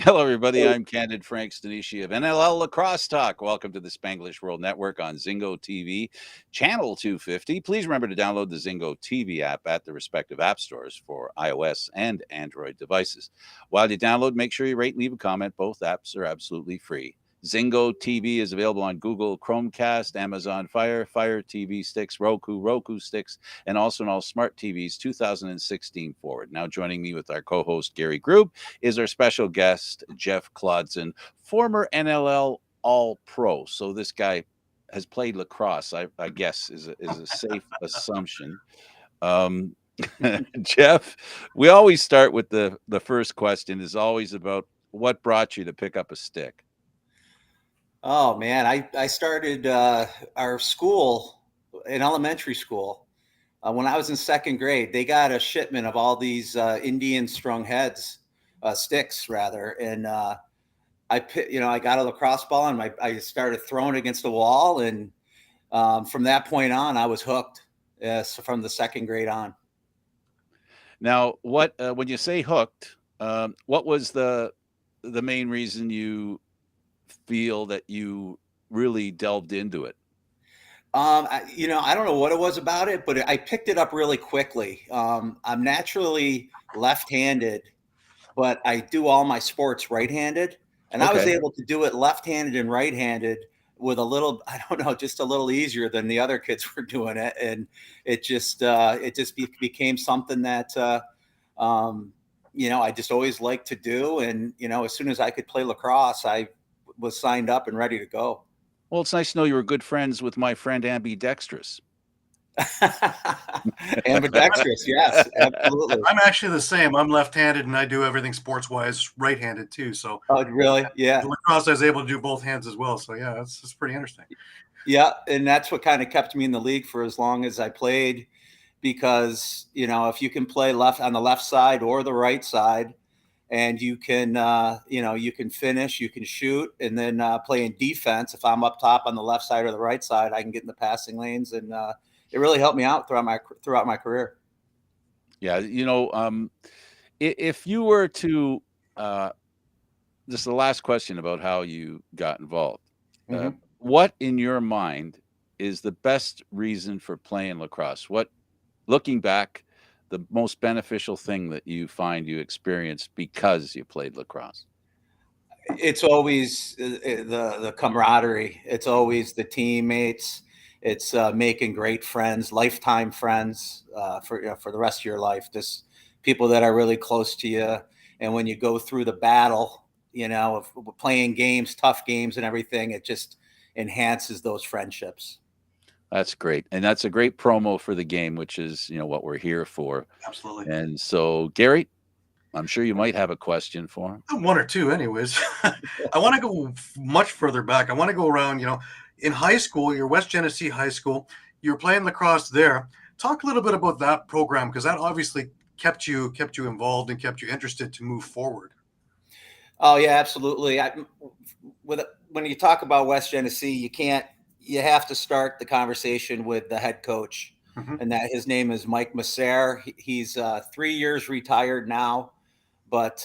Hello, everybody. I'm Candid Stanisci of NLL Lacrosse Talk. Welcome to the Spanglish World Network on Zingo TV, channel 250. Please remember to download the Zingo TV app at the respective app stores for iOS and Android devices. While you download, make sure you rate and leave a comment. Both apps are absolutely free. Zingo TV is available on Google Chromecast, Amazon Fire TV sticks, Roku sticks, and also on all smart TVs 2016 forward. Now joining me with our co-host Gary Groob is our special guest, Jeff Klodzen, former NLL All-Pro. So this guy has played lacrosse, I guess, is a safe assumption. Jeff, we always start with the first question is always about what brought you to pick up a stick. Oh man, I started our school in elementary school when I was in second grade. They got a shipment of all these Indian strung heads, sticks rather, and I got a lacrosse ball and I started throwing it against the wall, and from that point on, I was hooked. So from the second grade on. Now, what when you say hooked, what was the main reason you feel that you really delved into it? I don't know what it was about it, but I picked it up really quickly. I'm naturally left-handed, but I do all my sports right-handed, and I was Okay. able to do it left-handed and right-handed with a little, I don't know, just a little easier than the other kids were doing it, and it just became something that I just always liked to do, and as soon as I could play lacrosse, I was signed up and ready to go. Well, it's nice to know you were good friends with my friend ambidextrous. Ambidextrous, yes, absolutely. I'm actually the same. I'm left-handed, and I do everything sports-wise right-handed too. So, really, yeah. Lacrosse, I was able to do both hands as well. So, yeah, it's pretty interesting. Yeah, and that's what kind of kept me in the league for as long as I played, because if you can play left on the left side or the right side, and you can you can finish, you can shoot, and then play in defense. If I'm up top on the left side or the right side, I can get in the passing lanes, and it really helped me out throughout my career. Yeah, if you were to this is the last question about how you got involved. Mm-hmm. What in your mind is the best reason for playing lacrosse? What, looking back, the most beneficial thing that you find you experienced because you played lacrosse? It's always the camaraderie. It's always the teammates. It's making great friends, lifetime friends for the rest of your life. Just people that are really close to you. And when you go through the battle, of playing games, tough games, and everything, it just enhances those friendships. That's great, and that's a great promo for the game, which is what we're here for. Absolutely. And so, Gary, I'm sure you might have a question for him. One or two, anyways. I want to go much further back. I want to go around. In high school, your West Genesee High School, you're playing lacrosse there. Talk a little bit about that program, because that obviously kept you involved and kept you interested to move forward. Oh yeah, absolutely. When you talk about West Genesee, you have to start the conversation with the head coach, and that his name is Mike Masser. He's 3 years retired now, but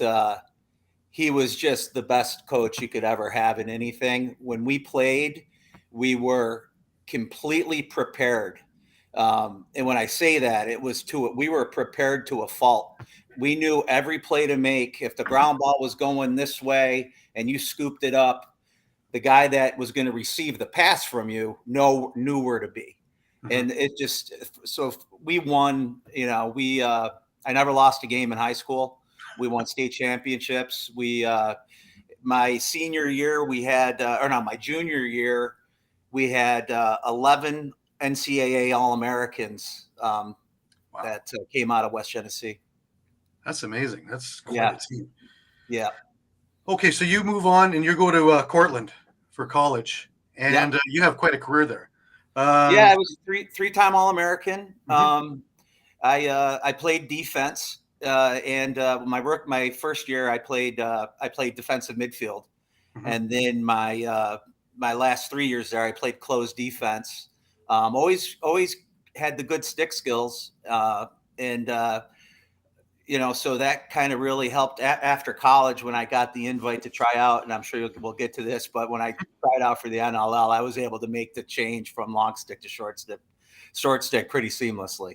he was just the best coach you could ever have in anything. When we played, we were completely prepared. And when I say that, we were prepared to a fault. We knew every play to make. If the ground ball was going this way and you scooped it up, the guy that was going to receive the pass from you knew where to be. And it just, so we won, I never lost a game in high school. We won state championships. My senior year, my junior year, we had 11 NCAA All-Americans Wow. that came out of West Genesee. That's amazing. That's quite a team. Yeah. Okay, so you move on and you go to Cortland for college, and you have quite a career there. I was three-time All-American. I played defense, and my first year I played defensive midfield, and then my last 3 years there I played closed defense. Always had the good stick skills, and so that kind of really helped after college when I got the invite to try out, and I'm sure we'll get to this, but when I tried out for the NLL, I was able to make the change from long stick to short stick pretty seamlessly.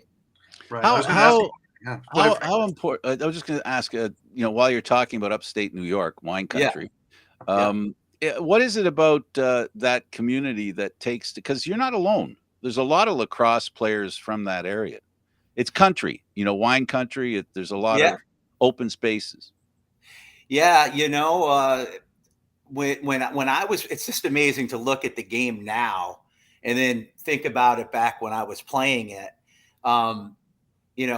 Right. I was going to ask you. Yeah. How important? I was just going to ask. While you're talking about upstate New York, wine country, what is it about that community that takes? Because you're not alone. There's a lot of lacrosse players from that area. It's country, wine country. There's a lot of open spaces. Yeah, when I was, it's just amazing to look at the game now and then think about it back when I was playing it. There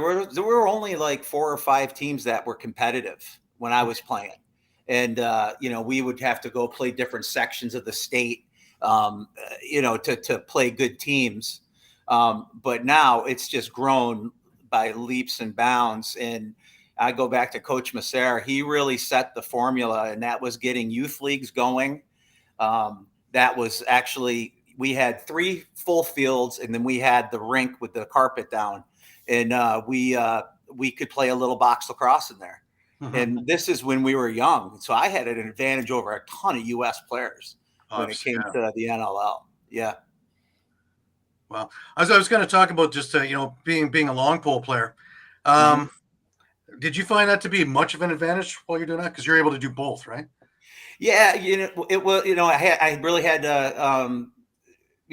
were only like 4 or 5 teams that were competitive when I was playing, and we would have to go play different sections of the state, to play good teams. But now it's just grown by leaps and bounds. And I go back to Coach Masser. He really set the formula, and that was getting youth leagues going. That was actually, we had 3 full fields, and then we had the rink with the carpet down, and we could play a little box lacrosse in there. Mm-hmm. And this is when we were young, so I had an advantage over a ton of U.S. players when it came to the NLL. Yeah. Well, I was going to talk about just being a long pole player. Did you find that to be much of an advantage while you're doing that? Because you're able to do both, right? Yeah, it was. I really had to.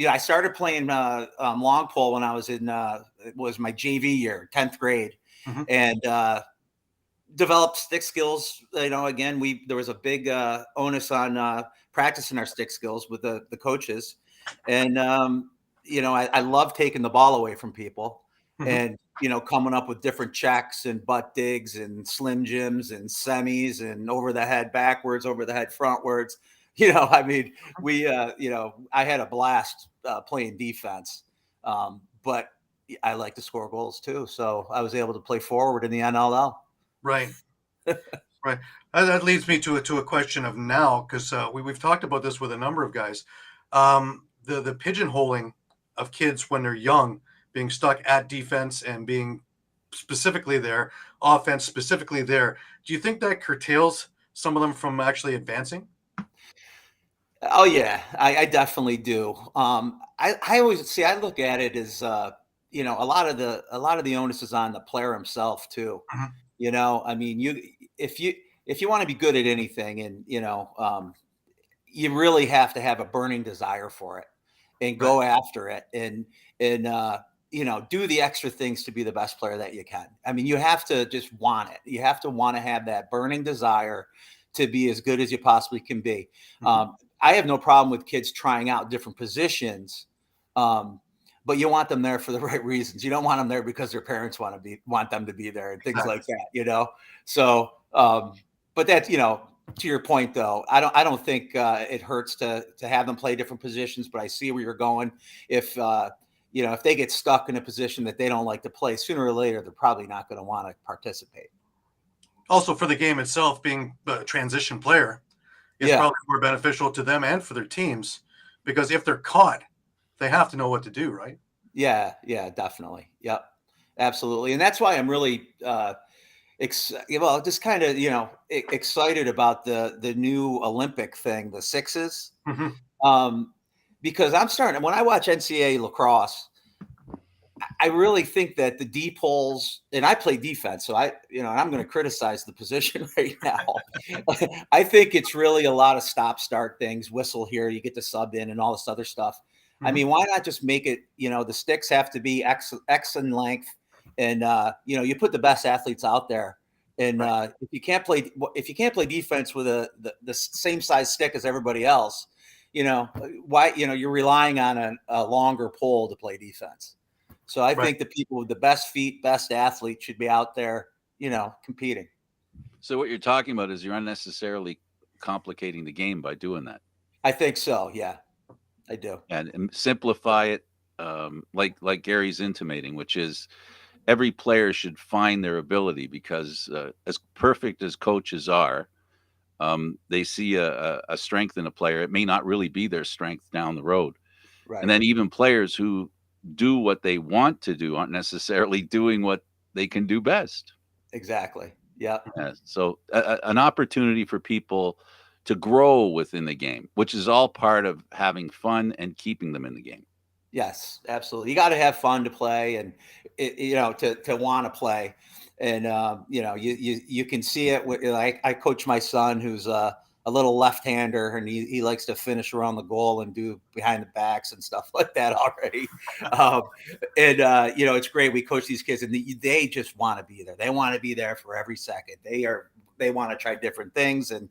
I started playing long pole when I was in. It was my JV year, 10th grade, and developed stick skills. Again, there was a big onus on practicing our stick skills with the coaches, and I love taking the ball away from people, and coming up with different checks and butt digs and slim jims and semis and over the head backwards, over the head frontwards. I had a blast playing defense, but I like to score goals too. So I was able to play forward in the NLL. Right. Right. That leads me to a question of now, because we've talked about this with a number of guys. The pigeonholing of kids when they're young, being stuck at defense and being specifically there, offense specifically there. Do you think that curtails some of them from actually advancing? Oh yeah, I definitely do. I always see. I look at it as a lot of the onus is on the player himself too. If you want to be good at anything, and you really have to have a burning desire for it and go after it, and do the extra things to be the best player that you can. You have to just want it. You have to want to have that burning desire to be as good as you possibly can be. I have no problem with kids trying out different positions, but you want them there for the right reasons. You don't want them there because their parents want them to be there and things like that. So, but that's to your point though. I don't think it hurts to have them play different positions. But I see where you're going. If they get stuck in a position that they don't like to play, sooner or later they're probably not going to want to participate. Also, for the game itself, being a transition player is probably more beneficial to them and for their teams, because if they're caught, they have to know what to do, right? Yeah, definitely. Yep, absolutely. And that's why I'm really just kind of, excited about the new Olympic thing, the sixes. Because when I watch NCAA lacrosse, I really think that the deep holes, and I play defense, so and I'm going to criticize the position right now. I think it's really a lot of stop-start things, whistle here, you get the sub in and all this other stuff. Why not just make it, the sticks have to be X in length, and you put the best athletes out there. And if you can't play defense with the same size stick as everybody else, why you're relying on a longer pole to play defense. So I think the people with the best feet, best athletes should be out there, competing. So what you're talking about is you're unnecessarily complicating the game by doing that. I think so. Yeah, I do. And simplify it, like Gary's intimating, which is every player should find their ability, because as perfect as coaches are, they see a strength in a player. It may not really be their strength down the road. Right. And then even players who do what they want to do aren't necessarily doing what they can do best. Exactly. Yeah. Yeah, so an opportunity for people to grow within the game, which is all part of having fun and keeping them in the game. Yes, absolutely. You got to have fun to play, and to want to play, and you can see it. Like I coach my son, who's a little left-hander, and he likes to finish around the goal and do behind the backs and stuff like that already. um, and it's great. We coach these kids, and they just want to be there. They want to be there for every second. They want to try different things, and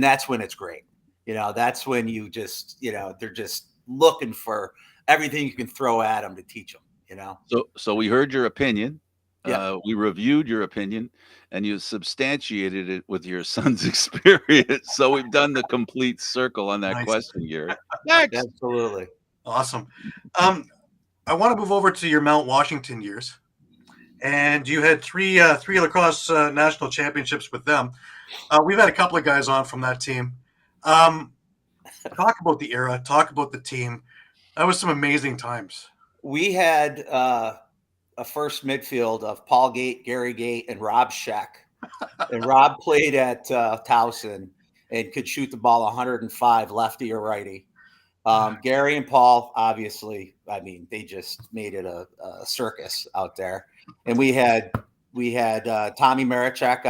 that's when it's great. That's when you just they're just looking for everything you can throw at them to teach them. So we heard your opinion. Yeah. We reviewed your opinion, and you substantiated it with your son's experience. So we've done the complete circle on that Nice. question, Gary. Next. Absolutely. Awesome. I want to move over to your Mount Washington years, and you had three lacrosse national championships with them. We've had a couple of guys on from that team. Talk about the era. Talk about the team. That was some amazing times. We had a first midfield of Paul Gate, Gary Gate, and Rob Scheck. And Rob played at Towson and could shoot the ball 105 lefty or righty. Gary and Paul, obviously, I mean, they just made it a circus out there. And we had Tommy Marichak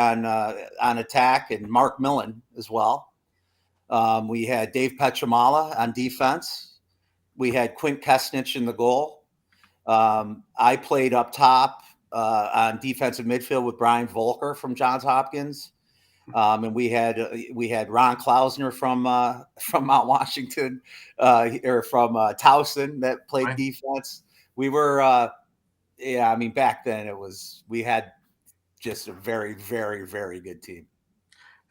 on attack, and Mark Millen as well. We had Dave Petramala on defense. We had Quint Kesnich in the goal. I played up top on defensive midfield with Brian Volker from Johns Hopkins. And we had Ron Klausner from Mount Washington, or from Towson, that played Right. defense. We were, back then we had just a very, very, very good team.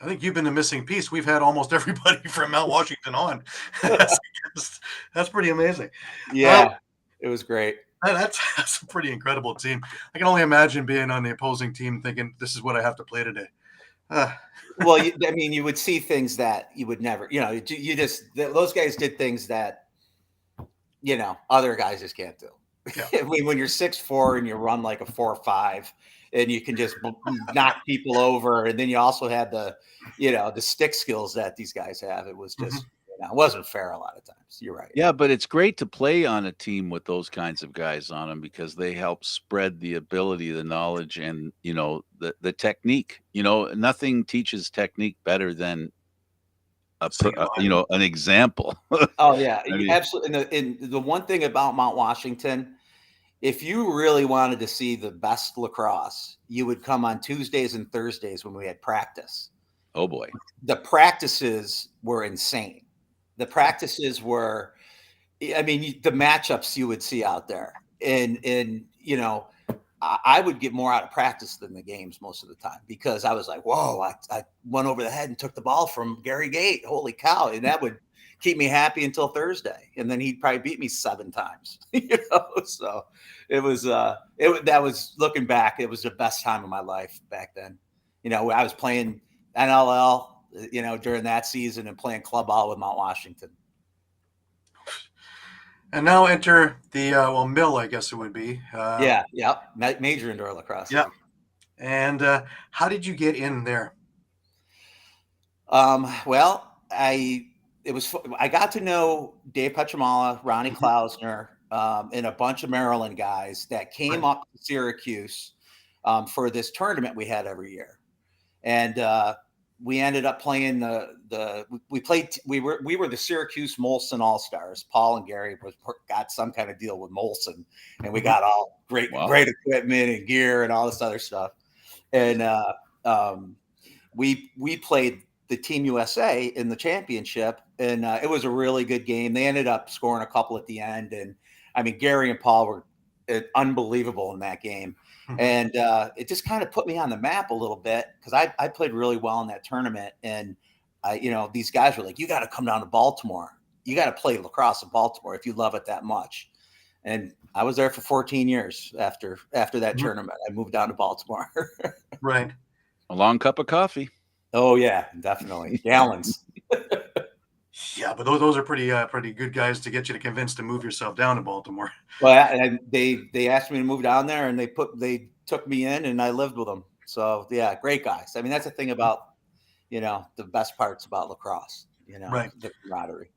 I think you've been the missing piece. We've had almost everybody from Mount Washington on. That's pretty amazing. Yeah, it was great. That's a pretty incredible team. I can only imagine being on the opposing team thinking, this is what I have to play today. Well, you would see things that you would never, those guys did things that, other guys just can't do. Yeah. When you're 6'4" and you run like a 4.5, and you can just knock people over, and then you also had the stick skills that these guys have. It was just, it wasn't fair a lot of times. You're right. Yeah, but it's great to play on a team with those kinds of guys on them, because they help spread the ability, the knowledge, and the technique. Nothing teaches technique better than an example. Oh yeah, I mean- absolutely. And the one thing about Mount Washington, if you really wanted to see the best lacrosse, you would come on Tuesdays and Thursdays when we had practice. Oh boy. The practices were insane. The practices were, the matchups you would see out there. And I would get more out of practice than the games most of the time, because I was like, whoa, I went over the head and took the ball from Gary Gate. Holy cow. And that would keep me happy until Thursday. And then he'd probably beat me 7 times, So it was, that was, looking back, it was the best time of my life back then. I was playing NLL, during that season, and playing club ball with Mount Washington. And now enter the mill, I guess it would be. Major indoor lacrosse. Yeah. And how did you get in there? Well, I got to know Dave Petramala, Ronnie Klausner, and a bunch of Maryland guys that came up to Syracuse for this tournament we had every year. And we ended up playing we were the Syracuse Molson All-Stars. Paul and Gary got some kind of deal with Molson, and we got all great equipment and gear and all this other stuff. And we played the Team USA in the championship, and it was a really good game. They ended up scoring a couple at the end, and Gary and Paul were unbelievable in that game. And it just kind of put me on the map a little bit, because I played really well in that tournament. And, these guys were like, you got to come down to Baltimore. You got to play lacrosse in Baltimore if you love it that much. And I was there for 14 years after that tournament. I moved down to Baltimore. Right. A long cup of coffee. Oh, yeah, definitely. Gallons. Yeah, but those are pretty good guys to get you to convince to move yourself down to Baltimore. Well, and they asked me to move down there, and they took me in, and I lived with them. So yeah, great guys. I mean, that's the thing about, the best parts about lacrosse, Right. the camaraderie.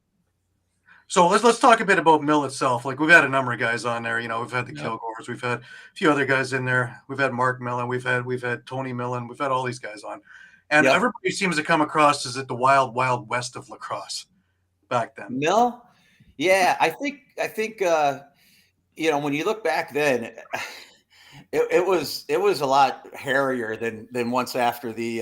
So let's talk a bit about Mill itself. Like we've had a number of guys on there. We've had the Yeah. Kilgores, we've had a few other guys in there. We've had Mark Millen, we've had Tony Millen, we've had all these guys on, and Yep. everybody seems to come across as at the wild, wild west of lacrosse back then. Mill, yeah, I think when you look back then, it was a lot hairier than once after the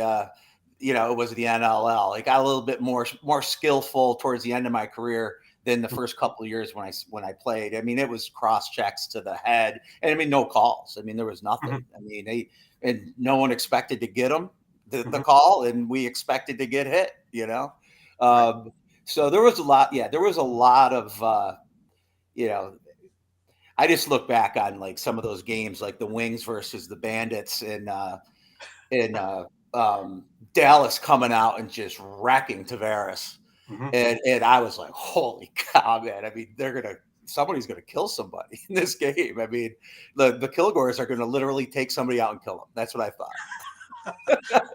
it was the NLL. It got a little bit more skillful towards the end of my career than the first couple of years when I played. I mean, it was cross checks to the head, and I mean, no calls. I mean, there was nothing. I mean, and no one expected to get them the call, and we expected to get hit. So there was a lot. Yeah, there was a lot of I just look back on like some of those games, like the Wings versus the Bandits in Dallas, coming out and just wrecking Tavares. And I was like, holy cow, man. I mean, somebody's going to kill somebody in this game. I mean, the Kilgores are going to literally take somebody out and kill them. That's what I thought.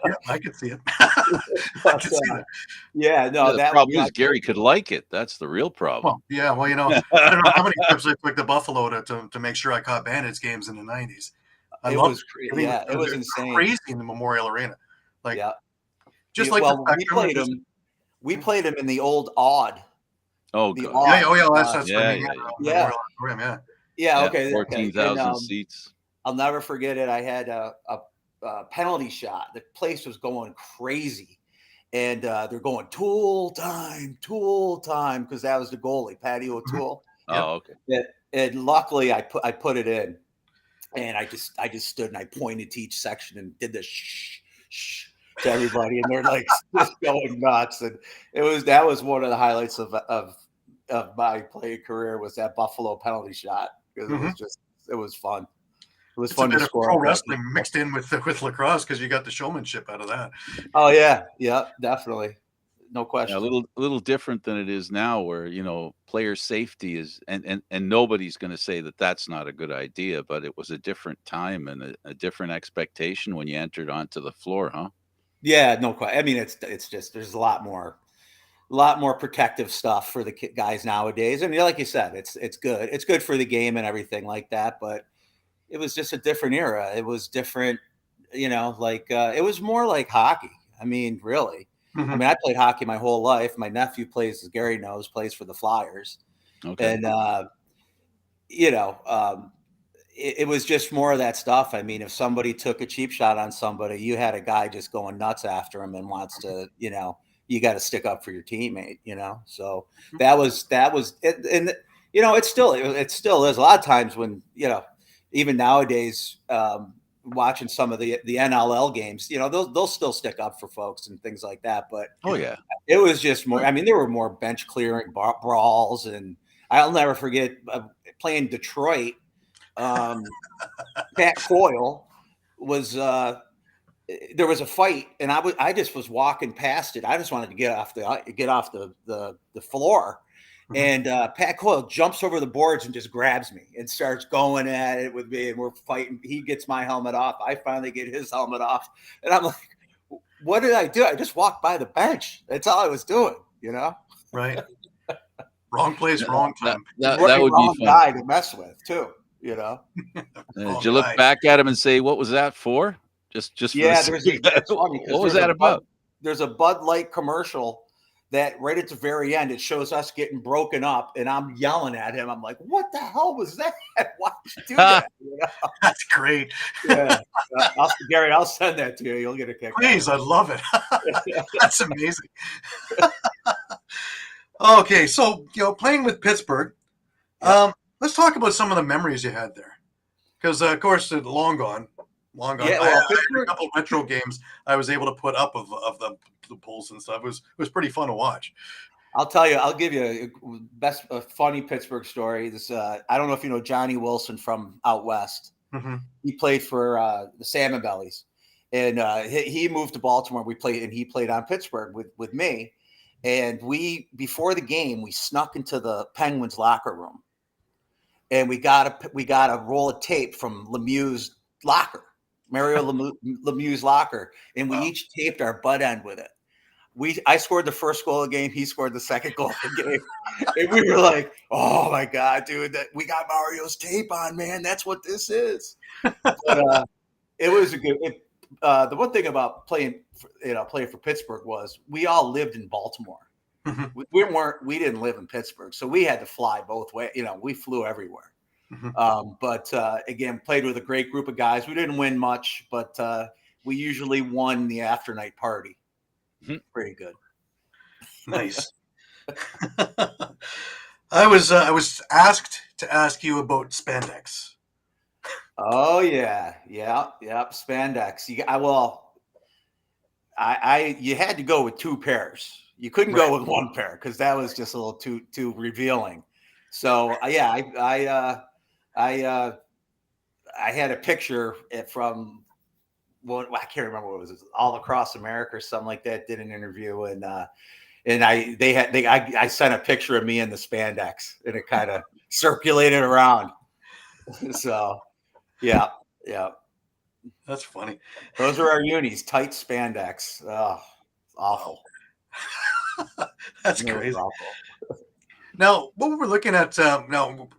Yeah, I could see it. I could see that. Yeah, no, the problem is Gary could like it. That's the real problem. Well, yeah, well, I don't know how many trips I took to Buffalo to make sure I caught Bandits games in the 90s. It was insane. Crazy in the Memorial Arena. Like, yeah. Just we played him in the old Odd. Oh, God. That's yeah. Yeah, okay. 14,000 seats. I'll never forget it. I had a penalty shot. The place was going crazy. And they're going tool time, because that was the goalie, Patty O'Toole. Oh, okay. And luckily, I put it in, and I just stood and I pointed to each section and did the shh to everybody, and they're like just going nuts. And that was one of the highlights of my playing career, was that Buffalo penalty shot, because it was fun. It was fun to score. Pro wrestling mixed in with lacrosse, because you got the showmanship out of that. Oh yeah, definitely, no question. Yeah, a little different than it is now, where player safety is, and nobody's going to say that that's not a good idea, but it was a different time and a different expectation when you entered onto the floor, huh? Yeah, no question. I mean, it's just there's a lot more protective stuff for the guys nowadays. I mean, like you said, it's good. It's good for the game and everything like that, but it was just a different era. It was different, it was more like hockey. I mean, really. I mean, I played hockey my whole life. My nephew plays, as Gary knows, plays for the Flyers. Okay. And, it was just more of that stuff. I mean, if somebody took a cheap shot on somebody, you had a guy just going nuts after him and wants to, you got to stick up for your teammate, So that was it. And, it still is a lot of times when, even nowadays, watching some of the NLL games, they'll still stick up for folks and things like that. But it was just more. I mean, there were more bench clearing brawls, and I'll never forget playing Detroit. Pat Coyle was. There was a fight, and I just was walking past it. I just wanted to get off the floor. And Pat Coyle jumps over the boards and just grabs me and starts going at it with me, and we're fighting. He gets my helmet off. I finally get his helmet off, and I'm like, "What did I do? I just walked by the bench. That's all I was doing, Right. Wrong place, wrong time. That would be fun. Guy to mess with too, Did you look back at him and say, "What was that for?" Just what was that about? There's a Bud Light commercial that right at the very end, it shows us getting broken up, and I'm yelling at him. I'm like, "What the hell was that? Why did you do that?" That's great. Yeah. Gary, I'll send that to you. You'll get a kick. Please, I love it. That's amazing. Okay, so playing with Pittsburgh, let's talk about some of the memories you had there, because of course it's long gone. Yeah, I had a couple of retro games I was able to put up of the polls and stuff. It was pretty fun to watch. I'll tell you. I'll give you a funny Pittsburgh story. This I don't know if you know Johnny Wilson from out west. He played for the Salmon Bellies, and he moved to Baltimore. He played on Pittsburgh with me. And before the game, we snuck into the Penguins locker room, and we got a roll of tape from Lemieux's locker. Mario Lemieux's locker, and we each taped our butt end with it. I scored the first goal of the game. He scored the second goal of the game. And we were like, oh my God, dude, that we got Mario's tape on, man. That's what this is. But it was a good, the one thing about playing for Pittsburgh was we all lived in Baltimore. Mm-hmm. We didn't live in Pittsburgh. So we had to fly both ways. We flew everywhere. Mm-hmm. But again, played with a great group of guys. We didn't win much, but we usually won the after night party. Pretty good. Nice. I was asked to ask you about spandex. Oh yeah, spandex. You had to go with two pairs. You couldn't go with one pair because that was just a little too revealing. So yeah, I had a picture from I can't remember what it was, All Across America or something like that. Did an interview and I sent a picture of me in the spandex and it kind of circulated around. So yeah. That's funny. Those are our unis, tight spandex. Oh, awful. That's crazy. Awful. Now, what we're looking at now,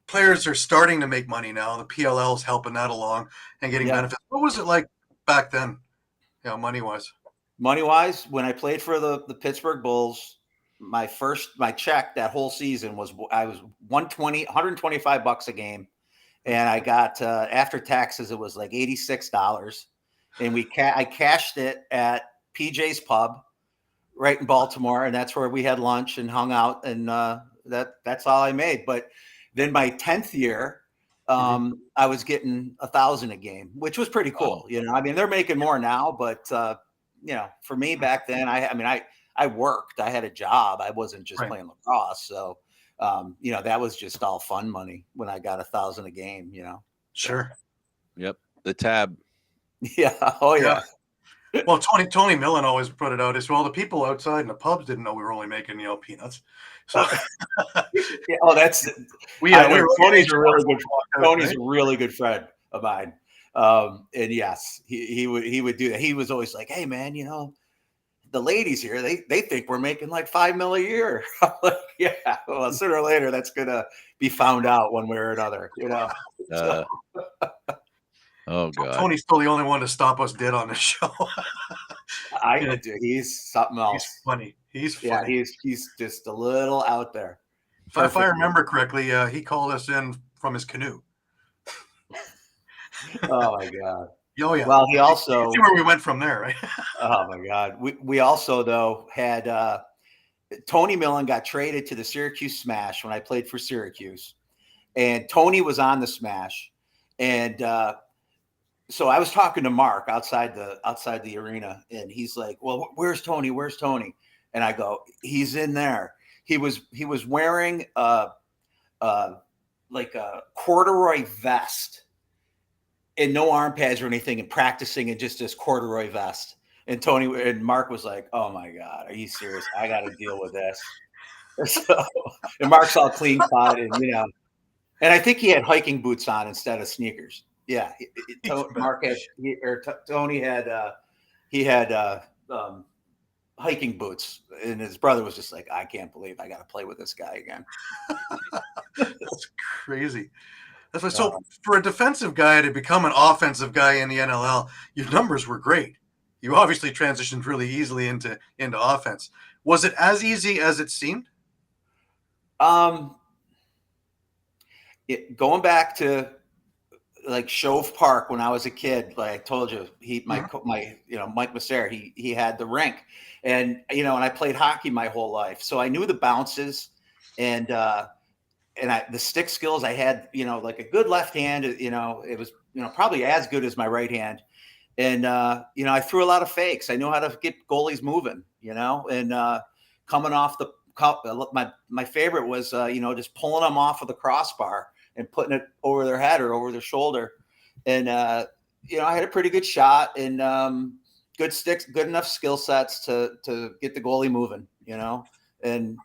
players are starting to make money now. The PLL is helping that along and getting benefits. What was it like back then, money-wise? Money-wise, when I played for the Pittsburgh Bulls, my check that whole season was $125 a game. And I got, after taxes, it was like $86. And I cashed it at PJ's Pub right in Baltimore. And that's where we had lunch and hung out. And that's all I made. But then my 10th year, I was getting $1,000 a game, which was pretty cool. I mean, they're making more now, but for me back then, I worked, I had a job. I wasn't just playing lacrosse. So, that was just all fun money when I got $1,000 a game, Sure. Yep. The tab. Yeah. Oh yeah. Well, Tony Millen always put it out as well. The people outside in the pubs didn't know we were only making peanuts. So Tony's a really good. Tony's a really good friend of mine. And yes, he would do that. He was always like, "Hey man, the ladies here, they think we're making like $5 million a year." I'm like, yeah, well, sooner or later that's gonna be found out one way or another, Oh God, Tony's still the only one to stop us dead on the show. He's something else. He's funny. Yeah, he's just a little out there. If I remember correctly, he called us in from his canoe. Oh my God. Oh yeah. Well, he also see where we went from there, right? Oh my God. We also though had Tony Millen got traded to the Syracuse Smash when I played for Syracuse, and Tony was on the Smash, and so I was talking to Mark outside the arena, and he's like, "Well, where's Tony? Where's Tony?" And I go, "He's in there." He was wearing like a corduroy vest and no arm pads or anything, and practicing in just this corduroy vest. And Mark was like, "Oh my God, are you serious? I got to deal with this." So, and Mark's all clean cut, and and I think he had hiking boots on instead of sneakers. Yeah, Tony had hiking boots, and his brother was just like, "I can't believe I got to play with this guy again." That's crazy. That's why. So for a defensive guy to become an offensive guy in the NLL, your numbers were great. You obviously transitioned really easily into offense. Was it as easy as it seemed? Going back to like Shove Park when I was a kid, like I told you, Mike Masser, he had the rink, and and I played hockey my whole life, so I knew the bounces, and the stick skills I had, like a good left hand, it was probably as good as my right hand, and I threw a lot of fakes. I knew how to get goalies moving, and coming off the cup. My favorite was just pulling them off of the crossbar and putting it over their head or over their shoulder. And, I had a pretty good shot and good sticks, good enough skill sets to get the goalie moving, and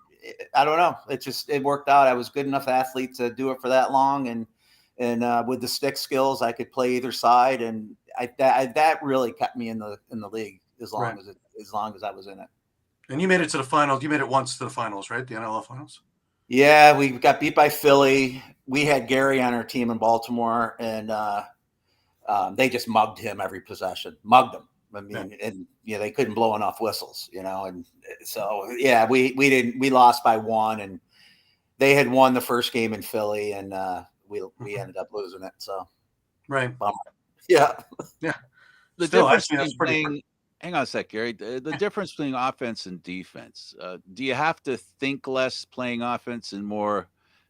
I don't know. It worked out. I was good enough athlete to do it for that long. And with the stick skills, I could play either side. And that really kept me in the league as long Right. as I was in it. And you made it to the finals. You made it once to the finals, right? The NLL finals. Yeah, we got beat by Philly. We had Gary on our team in Baltimore, and they just mugged him every possession. Mugged him. I mean, and they couldn't blow enough whistles, and so we lost by 1, and they had won the first game in Philly, and we ended up losing it. So right, bummer. Yeah. The Still, difference actually, that's between pretty. playing, hang on a sec, Gary. The difference between offense and defense. Do you have to think less playing offense and more,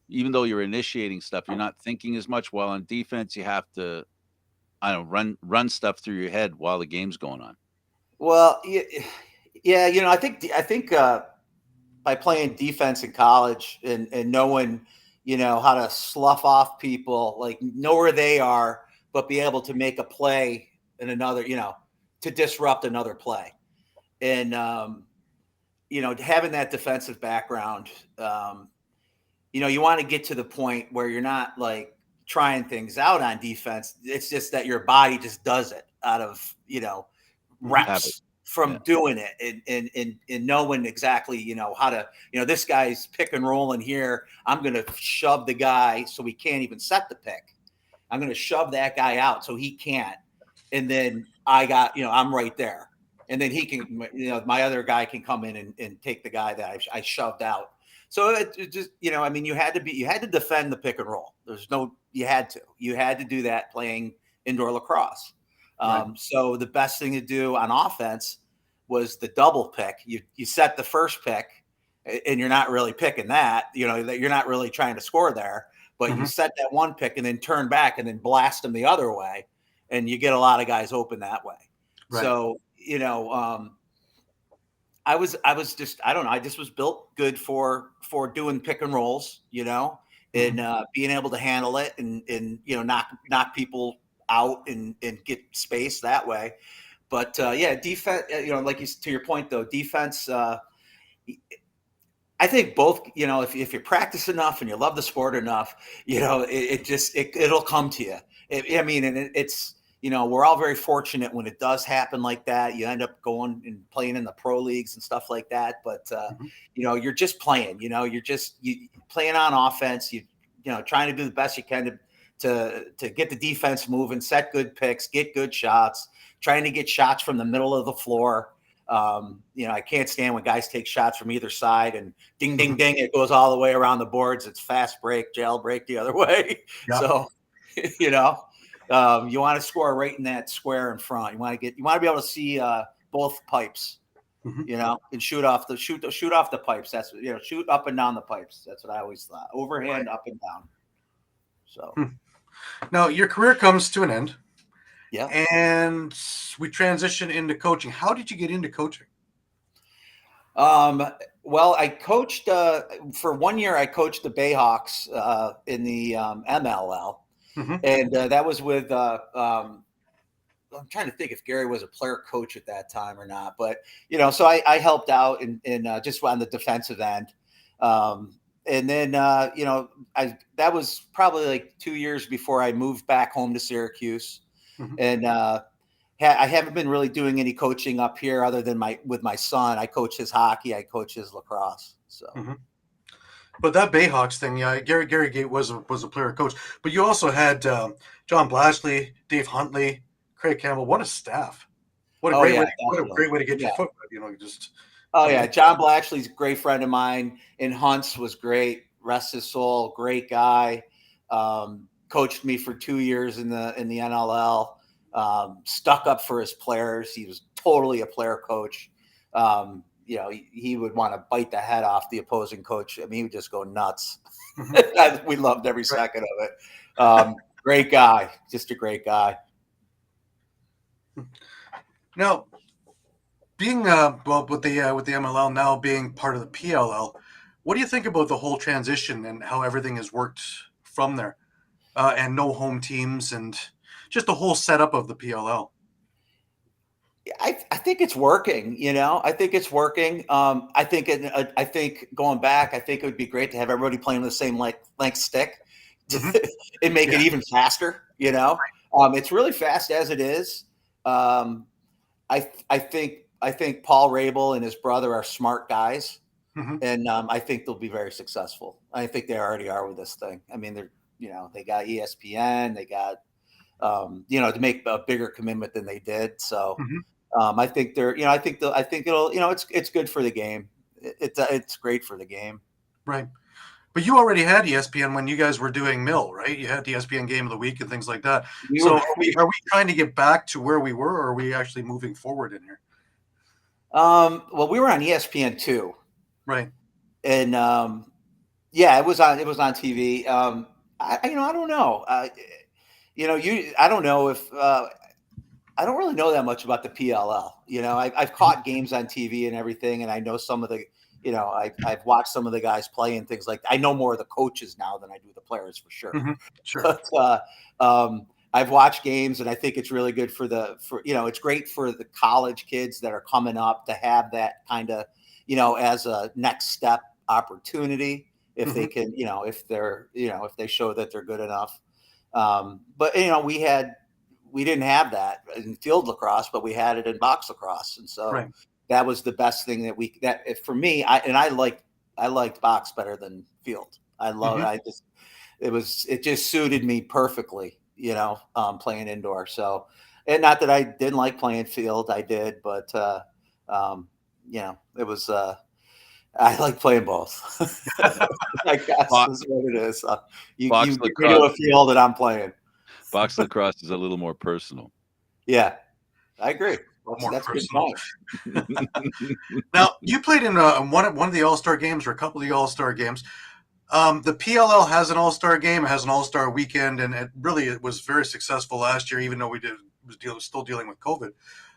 even though you're initiating stuff, you're not thinking as much? While on defense, you have to, I don't know, run stuff through your head while the game's going on. Well, yeah, I think by playing defense in college and knowing, how to slough off people, like know where they are, but be able to make a play in another, to disrupt another play. And, having that defensive background, you want to get to the point where you're not like trying things out on defense. It's just that your body just does it out of, reps from doing it and knowing exactly, how to, this guy's pick and rolling here. I'm going to shove the guy so he can't even set the pick. I'm going to shove that guy out so he can't. And then I got, I'm right there. And then he can, my other guy can come in and take the guy that I shoved out. So it just, you had to defend the pick and roll. You had to do that playing indoor lacrosse. Right. So the best thing to do on offense was the double pick. You set the first pick and you're not really picking that, that you're not really trying to score there, but you set that one pick and then turn back and then blast them the other way. And you get a lot of guys open that way. Right. So, I just was built good for doing pick and rolls, and being able to handle it and knock people out and get space that way. But defense, to your point though, defense, I think both, if you practice enough and you love the sport enough, it'll come to you. It's, we're all very fortunate when it does happen like that. You end up going and playing in the pro leagues and stuff like that. But, you're just playing, you're playing on offense, trying to do the best you can to get the defense moving, set good picks, get good shots, trying to get shots from the middle of the floor. I can't stand when guys take shots from either side and ding, ding, ding. It goes all the way around the boards. It's fast break, jail break the other way. Yeah. So, you want to score right in that square in front. You want to be able to see both pipes, and shoot off the pipes. That's, shoot up and down the pipes. That's what I always thought. Overhand, up and down. So now your career comes to an end. Yeah. And we transition into coaching. How did you get into coaching? Well, I coached for 1 year. I coached the Bayhawks in the NLL, and that was with. I'm trying to think if Gary was a player coach at that time or not, but so I helped out in just on the defensive end, and then that was probably like 2 years before I moved back home to Syracuse. And I haven't been really doing any coaching up here other than with my son. I coach his hockey. I coach his lacrosse. So, but that Bayhawks thing, yeah, Gary Gate was a player coach, but you also had John Blashley, Dave Huntley, Craig Campbell. What a staff! What a great way to get your foot. John Blashley's a great friend of mine, and Hunts was great. Rest his soul, great guy. Coached me for 2 years in the NLL, stuck up for his players. He was totally a player coach. He would want to bite the head off the opposing coach. I mean, he would just go nuts. We loved every second of it. Great guy, just a great guy. Now, being with the MLL now being part of the PLL, what do you think about the whole transition and how everything has worked from there? And no home teams and just the whole setup of the PLL. I think it's working. I think it's working. I think going back, I think it would be great to have everybody playing with the same length stick and make it even faster. It's really fast as it is. I think Paul Rabel and his brother are smart guys, and I think they'll be very successful. I think they already are with this thing. I mean, they got ESPN, they got to make a bigger commitment than they did. So I think I think it'll, it's good for the game. It's great for the game. Right. But you already had ESPN when you guys were doing Mill, right? You had the ESPN Game of the Week and things like that. So are we trying to get back to where we were, or are we actually moving forward in here? Well, we were on ESPN too. Right. And it was on TV. I don't know. I don't know if I don't really know that much about the PLL. I've caught games on TV and everything, and I know some of the. I've watched some of the guys play and things like that. I know more of the coaches now than I do the players for sure. Sure. But I've watched games, and I think it's really good it's great for the college kids that are coming up to have that kind of, as a next step opportunity if they can, if they show that they're good enough. But we didn't have that in field lacrosse, but we had it in box lacrosse, and so. Right. That was the best thing for me. I liked box better than field. I love it. It just suited me perfectly, playing indoor. So, and not that I didn't like playing field, I did, but it was. I like playing both. I guess is what it is. You go to a field and I'm playing. Box lacrosse is a little more personal. Yeah, I agree. That's good point. Now, you played in one of the All-Star games or a couple of the All-Star games. The PLL has an All-Star game, it has an All-Star weekend, and it was very successful last year, even though still dealing with COVID.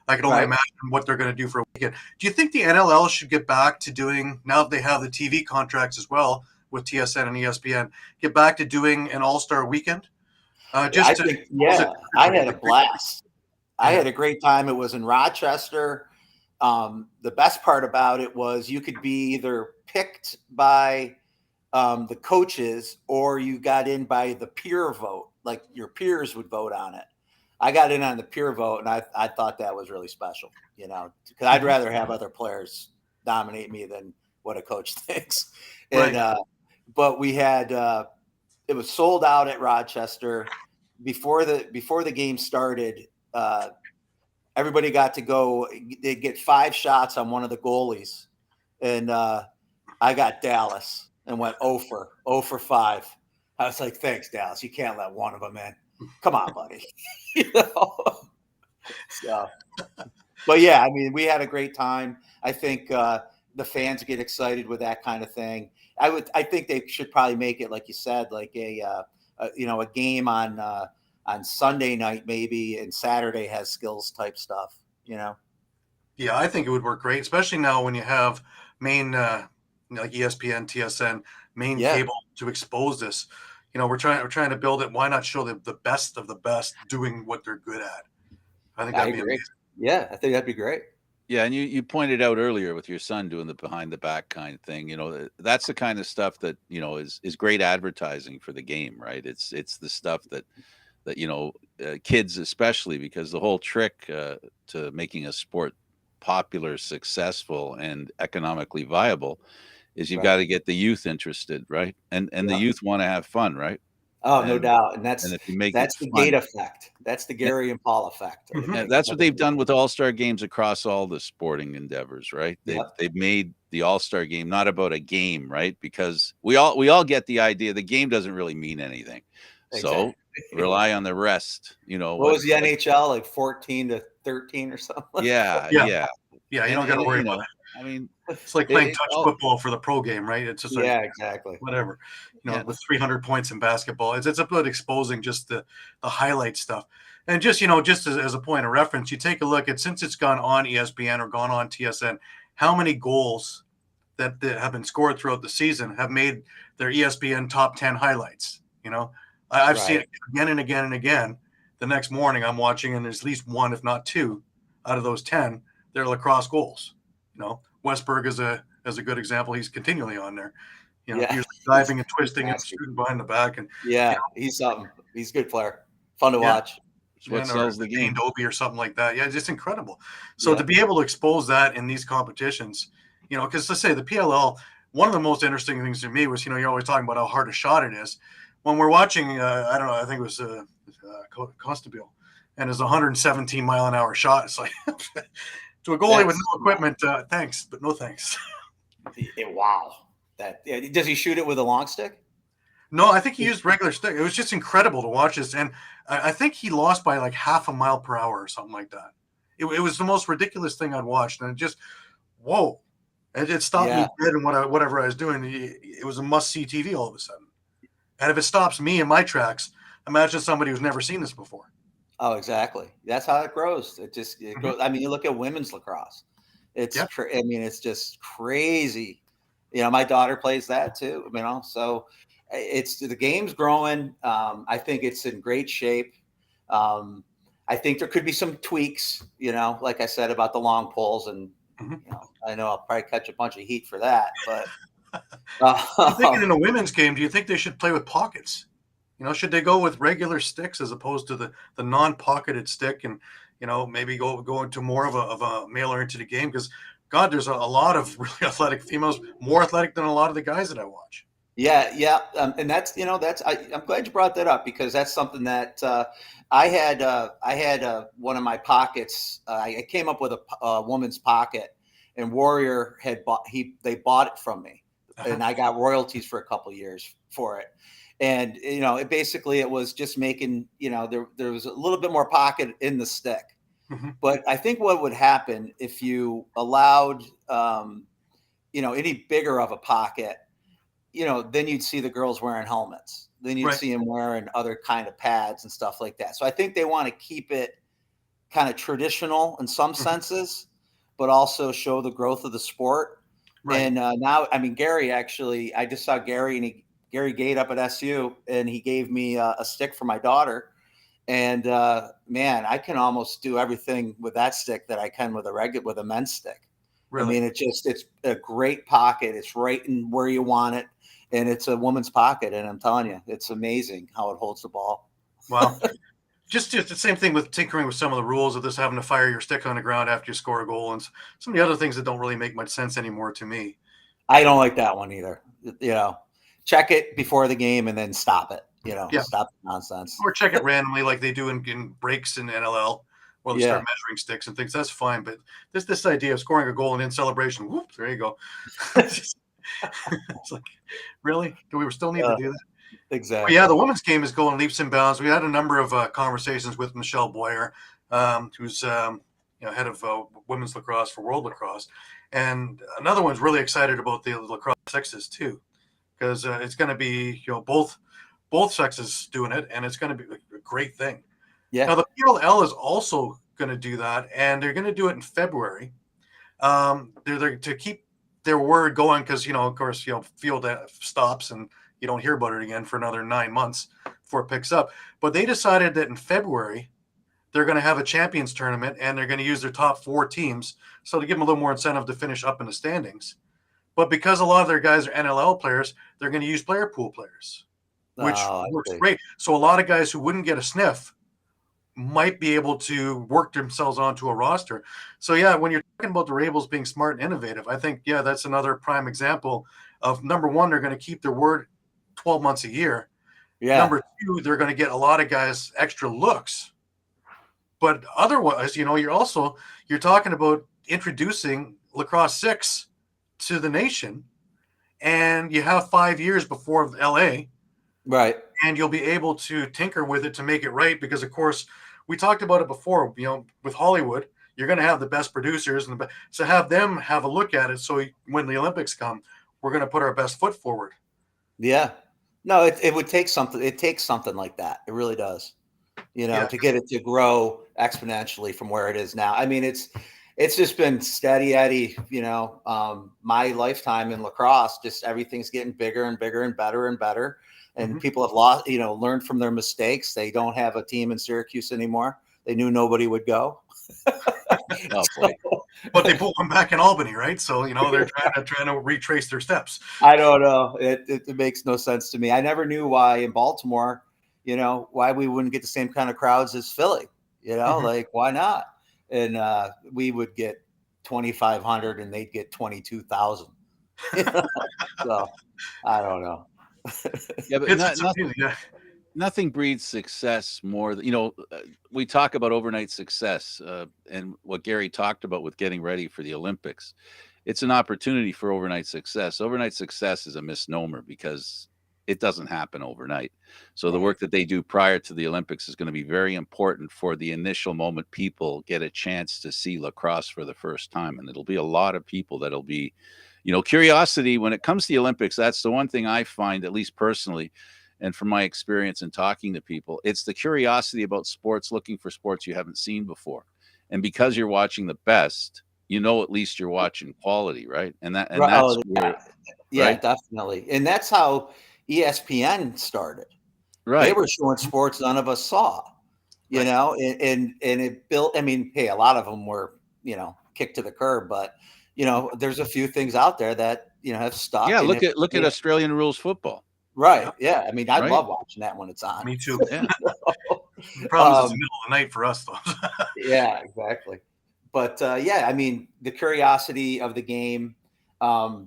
I can only imagine what they're going to do for a weekend. Do you think the NLL should get back to doing, now that they have the TV contracts as well with TSN and ESPN, get back to doing an All-Star weekend? I had a blast. I had a great time. It was in Rochester. The best part about it was you could be either picked by the coaches or you got in by the peer vote. Like your peers would vote on it. I got in on the peer vote, and I thought that was really special, because I'd rather have other players dominate me than what a coach thinks. And but we had it was sold out at Rochester before the game started. Everybody got to go. They'd get 5 shots on one of the goalies, and I got Dallas and went 0 for 5. I was like, "Thanks, Dallas. You can't let one of them in. Come on, buddy." So, but yeah, I mean, we had a great time. I think the fans get excited with that kind of thing. I think they should probably make it, like you said, like a game on Sunday night maybe, and Saturday has skills type stuff, Yeah, I think it would work great, especially now when you have main like ESPN, TSN, main cable to expose this. We're trying to build it. Why not show the best of the best doing what they're good at? I think that'd be amazing. Yeah, I think that'd be great. Yeah, and you pointed out earlier with your son doing the behind the back kind of thing. That's the kind of stuff that is great advertising for the game, right? It's the stuff that kids especially, because the whole trick to making a sport popular, successful, and economically viable is you've got to get the youth interested, right? And the youth want to have fun, right? Oh, no doubt. And that's the gate effect. That's the Gary and Paul effect. And that's what they've done with All-Star games across all the sporting endeavors, right? They've made the All-Star game not about a game, right? Because we all get the idea the game doesn't really mean anything. Exactly. So rely on the rest. What was the NHL, like 14-13 or something? Yeah. You don't got to worry about it. I mean, it's like playing touch football for the pro game, right? It's just exactly. Whatever. With 300 points in basketball, it's about exposing just the highlight stuff. And just as a point of reference, you take a look at, since it's gone on ESPN or gone on TSN, how many goals that have been scored throughout the season have made their ESPN top 10 highlights. I've seen it again and again and again. The next morning I'm watching, and there's at least 1, if not 2, out of those 10, they're lacrosse goals. Westberg is a good example. He's continually on there. He's diving and twisting and shooting behind the back. And he's something. He's a good player. Fun to watch. It's what sells the game. Dobie or something like that. Yeah, it's just incredible. So to be able to expose that in these competitions, because let's say the PLL, one of the most interesting things to me was, you're always talking about how hard a shot it is. When we're watching, I don't know, I think it was Costabile, and it's a 117-mile-an-hour shot. It's like to a goalie with no equipment, thanks, but no thanks. Wow. Does he shoot it with a long stick? No, I think he used regular stick. It was just incredible to watch this, and I think he lost by like half a mile per hour or something like that. It was the most ridiculous thing I'd watched, and it just, whoa! It stopped me dead in whatever I was doing. It was a must-see TV all of a sudden. And if it stops me in my tracks, imagine somebody who's never seen this before. Oh, exactly. That's how it grows. It grows. I mean, you look at women's lacrosse. It's it's just crazy. My daughter plays that too. So the game's growing. I think it's in great shape. I think there could be some tweaks. Like I said about the long poles, and I know I'll probably catch a bunch of heat for that. But I'm thinking in a women's game, do you think they should play with pockets? Should they go with regular sticks as opposed to the non-pocketed stick, and maybe go into more of a mailer into the game? Because God, there's a lot of really athletic females, more athletic than a lot of the guys that I watch. Yeah, and that's I'm glad you brought that up, because that's something that I had one of my pockets. I came up with a woman's pocket, and Warrior had they bought it from me, and I got royalties for a couple of years for it. And it was just making there was a little bit more pocket in the stick. But I think what would happen if you allowed any bigger of a pocket, then you'd see the girls wearing helmets. Then you'd see them wearing other kind of pads and stuff like that. So I think they want to keep it kind of traditional in some senses, but also show the growth of the sport. Right. And now, Gary, actually, I just saw Gary, and Gary Gate up at SU, and he gave me a stick for my daughter. And man, I can almost do everything with that stick that I can with a men's stick. Really? It's a great pocket. It's right in where you want it. And it's a woman's pocket. And I'm telling you, it's amazing how it holds the ball. Well, just the same thing with tinkering with some of the rules of this, having to fire your stick on the ground after you score a goal, and some of the other things that don't really make much sense anymore to me. I don't like that one either. Check it before the game and then stop it. Stop the nonsense. Or check it randomly like they do in breaks in NLL, where they start measuring sticks and things. That's fine. But this idea of scoring a goal and in celebration, whoops, there you go. It's like, really? Do we still need to do that? Exactly. But the women's game is going leaps and bounds. We had a number of conversations with Michelle Boyer, who's head of women's lacrosse for World Lacrosse. And another one's really excited about the lacrosse sexes too, because it's going to be both sexes doing it, and it's going to be a great thing. Yeah. Now the PLL is also going to do that, and they're going to do it in February. They're to keep their word going, because of course field stops and you don't hear about it again for another 9 months before it picks up. But they decided that in February they're going to have a champions tournament, and they're going to use their top 4 teams, so to give them a little more incentive to finish up in the standings. But because a lot of their guys are NLL players, they're going to use player pool players, which works great. So a lot of guys who wouldn't get a sniff might be able to work themselves onto a roster. So when you're talking about the Ravens being smart and innovative, I think that's another prime example of, number one, they're going to keep their word 12 months a year. Yeah. Number two, they're going to get a lot of guys extra looks. But otherwise, you're talking about introducing Lacrosse 6 to the nation, and you have 5 years before LA. Right. And you'll be able to tinker with it to make it right, because of course we talked about it before, with Hollywood, you're going to have the best producers, so have them have a look at it. So when the Olympics come, we're going to put our best foot forward. Yeah. No, it would take something. It takes something like that. It really does, to get it to grow exponentially from where it is now. It's just been steady Eddie, my lifetime in lacrosse, just everything's getting bigger and bigger and better and better. And people have learned from their mistakes. They don't have a team in Syracuse anymore. They knew nobody would go. But they put one back in Albany, right? So, they're trying to retrace their steps. I don't know. It makes no sense to me. I never knew why in Baltimore, why we wouldn't get the same kind of crowds as Philly, like why not? And we would get 2,500 and they'd get 22,000. So I don't know. Yeah, but nothing breeds success more than, we talk about overnight success and what Gary talked about with getting ready for the Olympics. It's an opportunity for overnight success. Overnight success is a misnomer because it doesn't happen overnight. So the work that they do prior to the Olympics is going to be very important for the initial moment people get a chance to see lacrosse for the first time. And it'll be a lot of people that'll be, curiosity when it comes to the Olympics. That's the one thing I find, at least personally, and from my experience in talking to people, it's the curiosity about sports, looking for sports you haven't seen before. And because you're watching the best, at least you're watching quality, right? And that's where, right? Definitely. And that's how ESPN started. Right. They were showing sports none of us saw, and it built. I mean, hey, a lot of them were, kicked to the curb, but there's a few things out there that have stuck. Yeah, look at Australian rules football. Right. Yeah. I mean, I love watching that when it's on. Me too. Yeah. The problem is it's the middle of the night for us, though. Yeah, exactly. But I mean, the curiosity of the game, and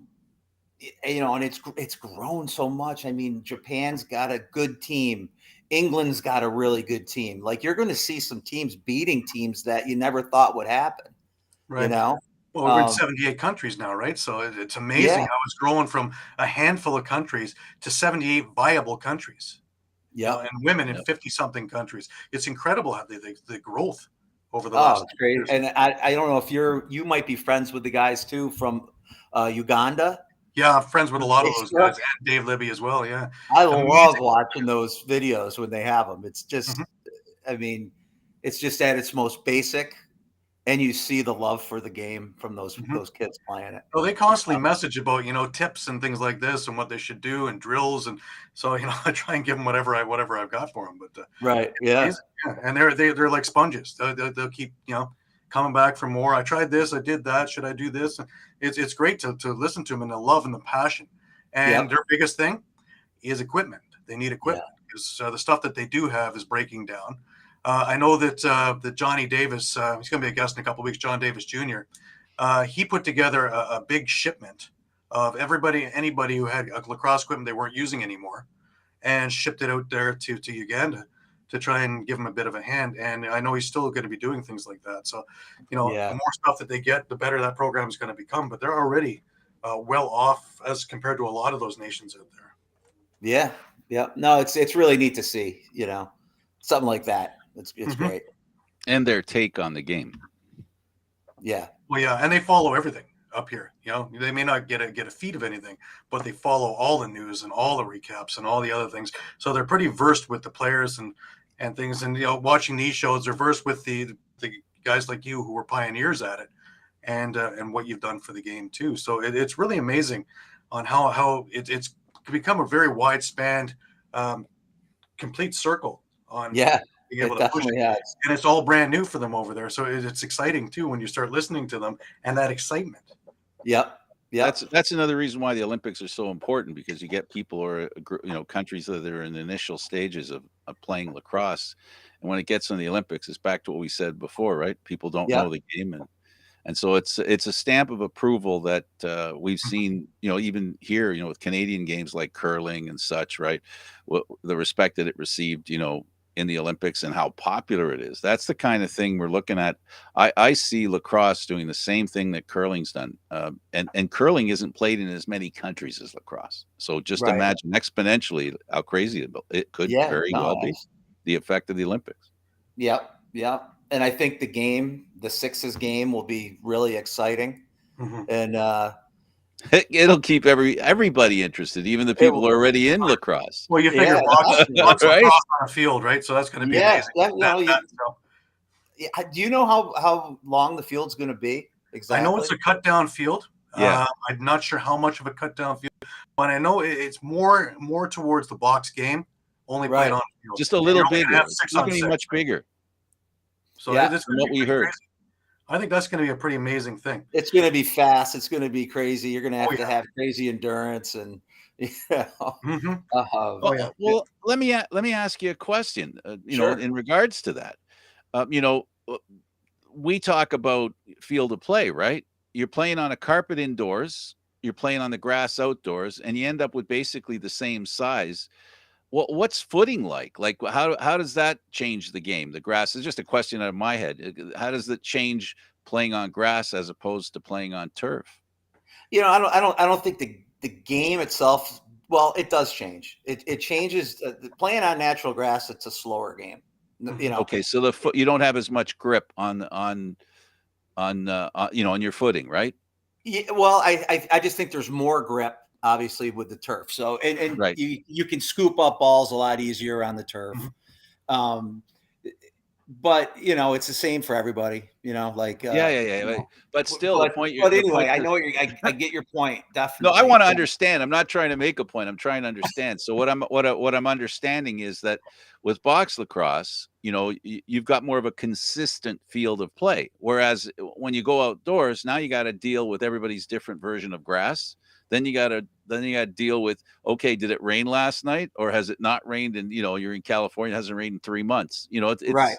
it's grown so much. I mean, Japan's got a good team. England's got a really good team. Like you're going to see some teams beating teams that you never thought would happen. Right. Well, we're in 78 countries now, right? So it's amazing how it's growing from a handful of countries to 78 viable countries. Yeah, and women in 50-something countries. It's incredible how the growth over the last great years. And I don't know if you might be friends with the guys too from Uganda. Yeah, I'm friends with a lot of those guys and Dave Libby as well. Yeah, I love watching those videos when they have them. It's just, I mean, it's just at its most basic. And you see the love for the game from those kids playing it. Well, they constantly message about tips and things like this and what they should do and drills, and so I try and give them whatever I've got for them. But right, yeah, and they're like sponges. They'll keep coming back for more. I tried this, I did that. Should I do this? It's great to listen to them and the love and the passion. And their biggest thing is equipment. They need equipment because the stuff that they do have is breaking down. I know that Johnny Davis, he's going to be a guest in a couple of weeks, John Davis Jr., he put together a big shipment of anybody who had lacrosse equipment they weren't using anymore and shipped it out there to Uganda to try and give them a bit of a hand. And I know he's still going to be doing things like that. So, the more stuff that they get, the better that program is going to become. But they're already well off as compared to a lot of those nations out there. Yeah. Yeah. No, it's really neat to see, something like that. It's great. And their take on the game. Yeah. Well, yeah, and they follow everything up here. They may not get a feed of anything, but they follow all the news and all the recaps and all the other things. So they're pretty versed with the players and things. And watching these shows, they're versed with the guys like you who were pioneers at it, and what you've done for the game too. So it's really amazing on how it's become a very wide spanned, complete circle on. Yeah. Being able to push it. And it's all brand new for them over there. So it's exciting too when you start listening to them and that excitement. Yep. Yeah. That's another reason why the Olympics are so important, because you get people or countries that are in the initial stages of playing lacrosse. And when it gets in the Olympics, it's back to what we said before, right? People don't know the game. And so it's a stamp of approval that we've seen, even here, with Canadian games like curling and such, right? The respect that it received, in the Olympics and how popular it is. That's the kind of thing we're looking at. I see lacrosse doing the same thing that curling's done. And curling isn't played in as many countries as lacrosse. So just imagine exponentially how crazy it could very well be the effect of the Olympics. Yep. Yep. And I think the sixes game will be really exciting. And it'll keep everybody interested, even the people who are already in lacrosse. Well, you figure lots right? Lacrosse on a field, right? So that's going to be amazing. Do you know how long the field's going to be? Exactly. I know it's a cut down field. I'm not sure how much of a cut down field, but I know it's more towards the box game. Only played on field. Just a little bigger. It's not going to be much bigger. So that's what we heard. Crazy. I think that's going to be a pretty amazing thing. It's going to be fast. It's going to be crazy. You're going to have to have crazy endurance, and Yeah. Mhm. Well, yeah. let me ask you a question. Sure. In regards to that, we talk about field of play, right? You're playing on a carpet indoors, you're playing on the grass outdoors, and you end up with basically the same size. What's footing like? Like how does that change the game? The grass is just a question out of my head. How does it change playing on grass as opposed to playing on turf? I don't think the game itself. Well, it does change. It changes. Playing on natural grass, it's a slower game. Mhm. Okay, so the foot you don't have as much grip on your footing, right? Yeah, well, I just think there's more grip, obviously, with the turf. So and Right. you can scoop up balls a lot easier on the turf. Mhm. Um, but it's the same for everybody. Like Yeah, yeah, yeah. But still, but the anyway, point I that know I get your point no, I definitely. want to understand. I'm not trying to make a point. I'm trying to understand. So what I'm understanding is that with box lacrosse, you've got more of a consistent field of play. Whereas when you go outdoors, now you got to deal with everybody's different version of grass. Then you got to deal with, okay, did it rain last night or has it not rained? And you're in California, it hasn't rained in 3 months. Right.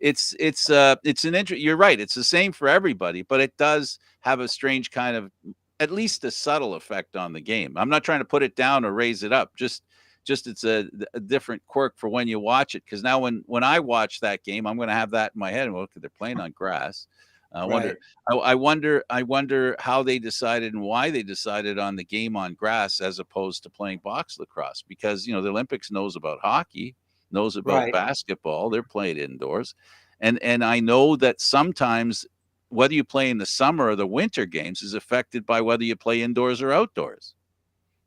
It's an interest. You're right. It's the same for everybody, but it does have a strange kind of, at least a subtle effect on the game. I'm not trying to put it down or raise it up. Just it's a different quirk for when you watch it. Because now when I watch that game, I'm going to have that in my head. Well, they're playing on grass. I wonder. Right. I wonder how they decided and why they decided on the game on grass as opposed to playing box lacrosse. Because the Olympics knows about hockey, knows about Right. basketball. They're played indoors, and I know that sometimes whether you play in the summer or the winter games is affected by whether you play indoors or outdoors.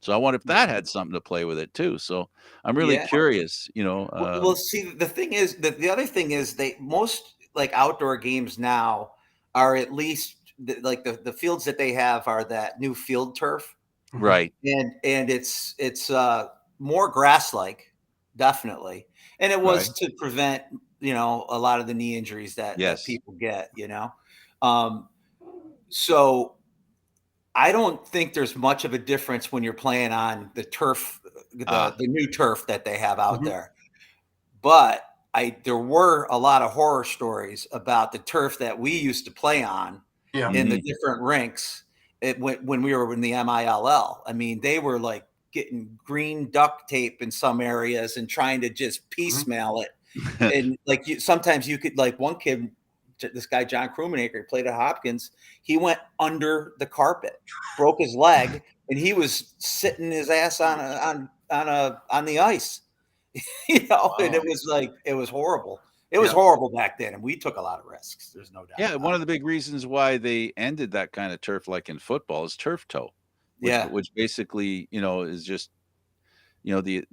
So I wonder if that had something to play with it too. So I'm really Yeah. curious, Well, see, the thing is that the other thing is they most like outdoor games now are at least like the fields that they have are that new field turf, Mhm. right. and it's more grass like, definitely, and it Right. was to prevent a lot of the knee injuries that Yes. people get. Um, so I don't think there's much of a difference when you're playing on the turf, Ah, the new turf that they have out Mhm. there. But there were a lot of horror stories about the turf that we used to play on Yeah. in the mhm. different rinks when we were in the MILL. I mean, they were like getting green duct tape in some areas and trying to just Mhm. piecemeal it. And like sometimes you could like one kid, this guy John Krummenacher played at Hopkins. He went under the carpet, broke his leg, and he was sitting his ass on the ice. And Wow. it was horrible. It was Yeah. horrible back then, and we took a lot of risks. There's no doubt Yeah, about one of it. the big reasons why they ended that kind of turf, like in football, is turf toe, which Yeah, which basically, is just, the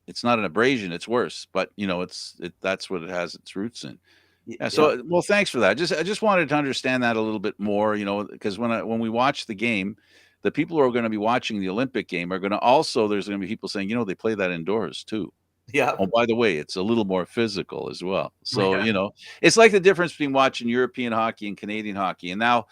it's not an abrasion, it's worse, but that's what it has its roots in. Yeah, yep. so well, thanks for that. I just wanted to understand that a little bit more, because when we watch the game, the people who are going to be watching the Olympic game are going to also there's going to be people saying, they play that indoors too. Oh, Yep. by the way, it's a little more physical as well. So, Yeah. it's like the difference between watching European hockey and Canadian hockey. And now,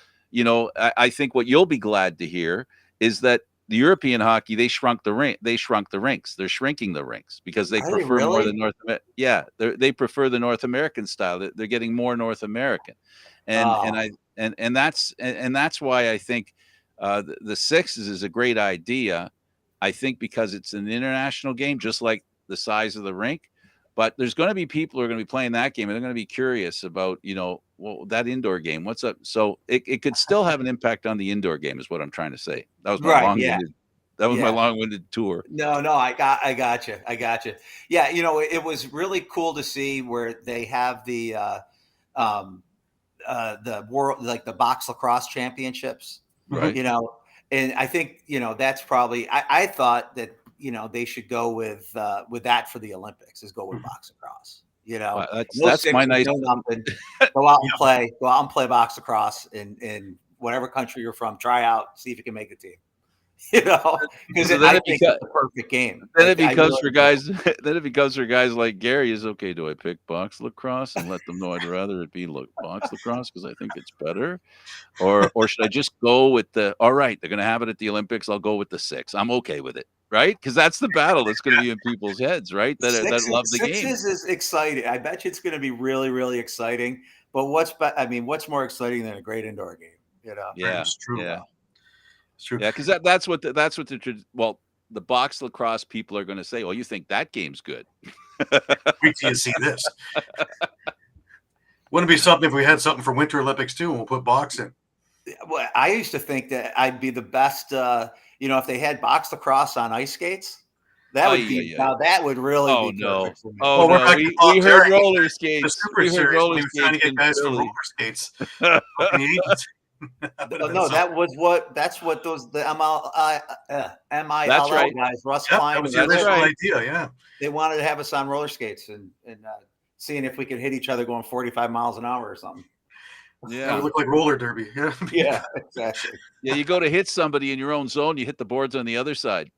I think what you'll be glad to hear is that the European hockey, they shrunk the rinks. They're shrinking the rinks because they Are they prefer more the really? yeah, they prefer the North American style. They're getting more North American. And Oh, and I and that's why I think the sixes is a great idea. I think because it's an international game, just like the size of the rink. But there's going to be people who are going to be playing that game and they're going to be curious about, well, that indoor game. What's up? So it could still have an impact on the indoor game, is what I'm trying to say. right. Yeah. That was my Yeah. long-winded tour. No, I got you. I got you. Yeah. It was really cool to see where they have um, the world, like the box lacrosse championships, Mhm. Right. you know, and I think, that's probably, I thought that, they should go with that for the Olympics is go with Mhm. box lacrosse, no That's my sixes, nice. no nothing. Yeah. Go out and play box lacrosse in whatever country you're from, try out, see if you can make the team, because So I think it's the perfect game. then it Like I becomes really for do. guys then it becomes for guys like Gary is, okay, do I pick box lacrosse and let them know I'd rather it be box lacrosse because I think it's better? Or should I just go with all right, they're gonna have it at the Olympics, I'll go with the six. I'm okay with it, right? Because that's the battle that's going to be in people's heads, right? That love the game. Sixes is exciting. I bet you it's going to be really, really exciting. But what's more exciting than a great indoor game? Yeah, It's true. yeah, It's true. yeah. Because that's what the box lacrosse people are going to say. Well, you think that game's good? Wait till you see this. Wouldn't it be something if we had something for Winter Olympics too, and we'll put boxing? Well, I used to think that I'd be the best. If they had box lacrosse on ice skates, that would be now. That would really be perfect for me. Oh Well, no, we heard roller the skates. Super We heard Series roller when he was trying to skates get guys to Philly. roller skates. In the 80s. No, that's what those the MILL That's right. guys, Russ Yep, Klein. that was the That's original right. idea. Yeah. They wanted to have us on roller skates and seeing if we could hit each other going 45 miles an hour or something. That Yeah, would look like roller derby. Yeah. Yeah, exactly. yeah. You go to hit somebody in your own zone, you hit the boards on the other side.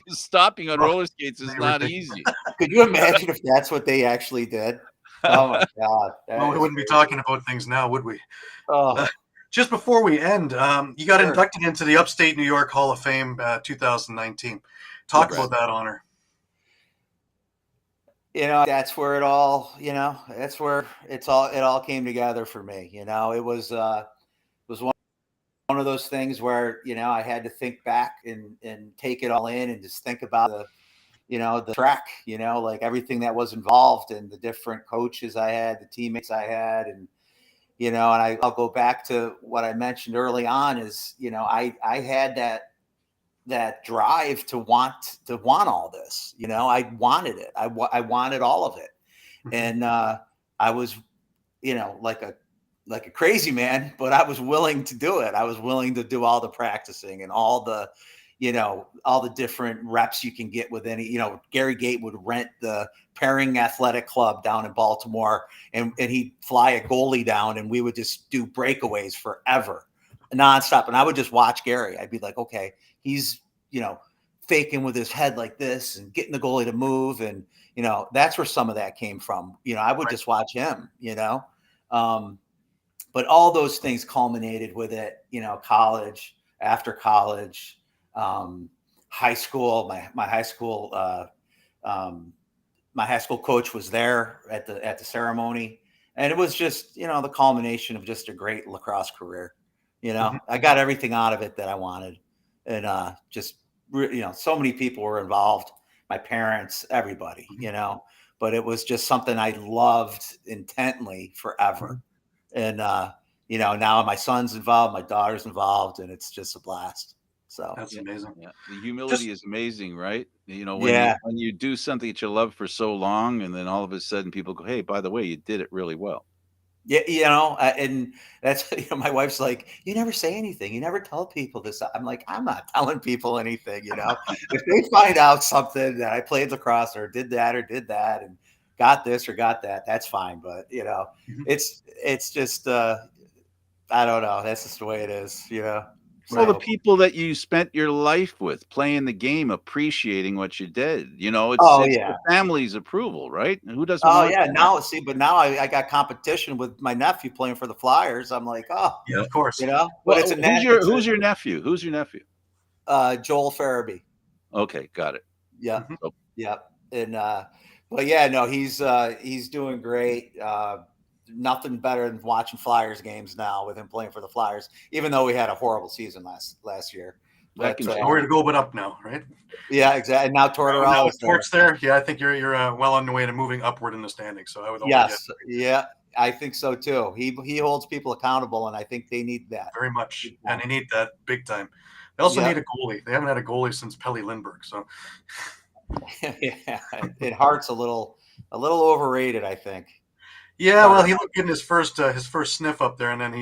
Stopping on roller skates is not easy. Could you imagine if that's what they actually did? Oh my God. Well, we wouldn't be talking about things now, would we? Oh, Just before we end, you got Sure. inducted into the Upstate New York Hall of Fame 2019. Talk about that honor. that's where it all, that's where it all came together for me. It was one of those things where, I had to think back and take it all in and just think about the track, like everything that was involved and the different coaches I had, the teammates I had. And, and I'll go back to what I mentioned early on is, I had that drive to want all this, I wanted it. I wanted all of it. And I was, like a crazy man, but I was willing to do it. I was willing to do all the practicing and all the different reps you can get with any, Gary Gate would rent the Pairing Athletic Club down in Baltimore and he'd fly a goalie down and we would just do breakaways forever, nonstop. And I would just watch Gary. I'd be like, okay, he's, faking with his head like this and getting the goalie to move. And, that's where some of that came from. I would just watch him, but all those things culminated with it, college, after college, high school, my high school, my high school coach was there at the ceremony. And it was just, the culmination of just a great lacrosse career. I got everything out of it that I wanted. And so many people were involved, my parents, everybody, but it was just something I loved intently forever. And, now my son's involved, my daughter's involved, and it's just a blast. So that's amazing. Yeah. The humility is amazing, right? When you do something that you love for so long, and then all of a sudden people go, "Hey, by the way, you did it really well." Yeah, and that's my wife's like, "You never say anything. You never tell people this." I'm like, I'm not telling people anything. If they find out something that I played lacrosse or did that and got this or got that, that's fine. But it's just I don't know. That's just the way it is. Well, the people that you spent your life with playing the game, appreciating what you did, it's the family's approval, right? And who doesn't? Oh yeah. Now I got competition with my nephew playing for the Flyers. I'm like, oh yeah, of course. But it's who's your nephew? Who's your nephew? Joel Farabee. Okay, got it. Yeah. Yeah. And but yeah, no, he's doing great. Nothing better than watching Flyers games now with him playing for the Flyers, even though we had a horrible season last year. But nowhere to go but up now, right? Yeah, exactly. And now Tortorella. Now sports there. Yeah, I think you're well on the way to moving upward in the standings. So I would. Yeah, I think so too. He holds people accountable, and I think they need that very much, and they need that big time. They also need a goalie. They haven't had a goalie since Pelle Lindbergh. So yeah, and Hart's a little overrated, I think. Yeah, well, he looked good in his first sniff up there, and then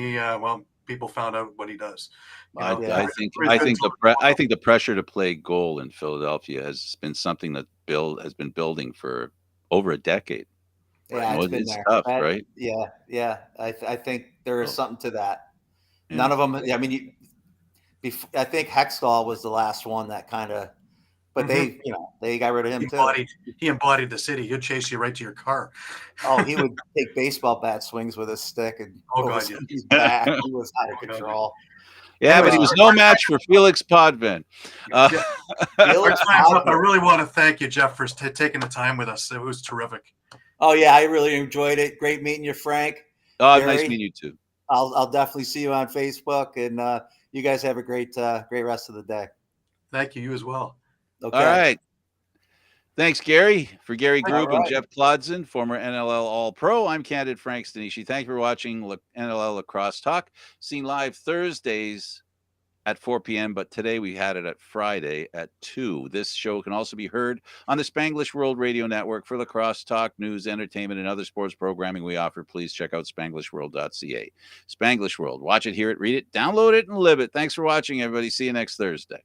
people found out what he does. I think the pressure to play goal in Philadelphia has been something that has been building for over a decade. Yeah, it's tough, right? Yeah. I think there is something to that. Yeah. None of them. I mean, I think Hextall was the last one that kind of. But they got rid of him too. He embodied the city. He'd chase you right to your car. Oh, he would take baseball bat swings with his stick and his back. He was out of control. Yeah, but he was no match for Felix Potvin. Our time's up. I really want to thank you, Jeff, for taking the time with us. It was terrific. Oh yeah, I really enjoyed it. Great meeting you, Frank. Oh, Gary, nice meeting you too. I'll definitely see you on Facebook, and you guys have a great rest of the day. Thank you. You as well. Okay. All right. Thanks, Gary. For Gary Groob and right. Jeff Klodzen, former NLL All-Pro, I'm Candid Frank Stanisci. Thank you for watching NLL Lacrosse Talk. Seen live Thursdays at 4 p.m., but today we had it at Friday at 2. This show can also be heard on the Spanglish World Radio Network. For lacrosse talk, news, entertainment, and other sports programming we offer, please check out spanglishworld.ca. Spanglish World. Watch it, hear it, read it, download it, and live it. Thanks for watching, everybody. See you next Thursday.